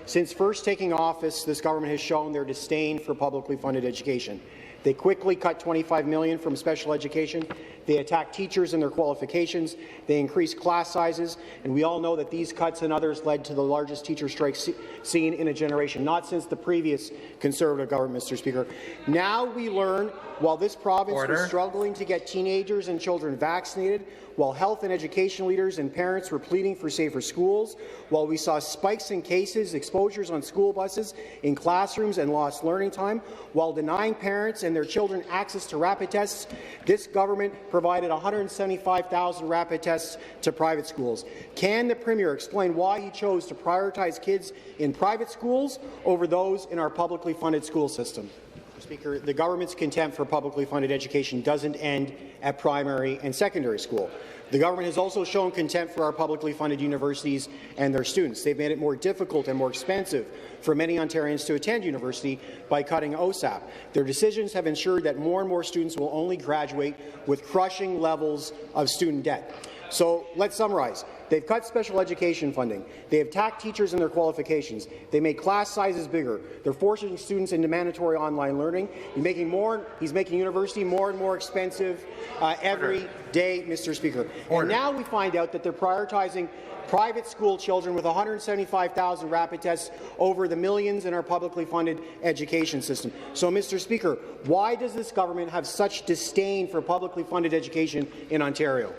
Since first taking office, this government has shown their disdain for publicly funded education. They quickly cut $25 million from special education. They attack teachers and their qualifications. They increase class sizes. And we all know that these cuts and others led to the largest teacher strike seen in a generation, not since the previous Conservative government, Mr. Speaker. Now we learn, while this province was struggling to get teenagers and children vaccinated, while health and education leaders and parents were pleading for safer schools, while we saw spikes in cases, exposures on school buses, in classrooms and lost learning time, while denying parents and their children access to rapid tests, this government provided 175,000 rapid tests to private schools. Can the Premier explain why he chose to prioritize kids in private schools over those in our publicly funded school system? Speaker, the government's contempt for publicly funded education doesn't end at primary and secondary school. The government has also shown contempt for our publicly funded universities and their students. They've made it more difficult and more expensive for many Ontarians to attend university by cutting OSAP. Their decisions have ensured that more and more students will only graduate with crushing levels of student debt. So let's summarize. They've cut special education funding. They have attacked teachers and their qualifications. They made class sizes bigger. They're forcing students into mandatory online learning. He's making university more and more expensive every day, Mr. Speaker. And now we find out that they're prioritizing private school children with 175,000 rapid tests over the millions in our publicly funded education system. So, Mr. Speaker, why does this government have such disdain for publicly funded education in Ontario?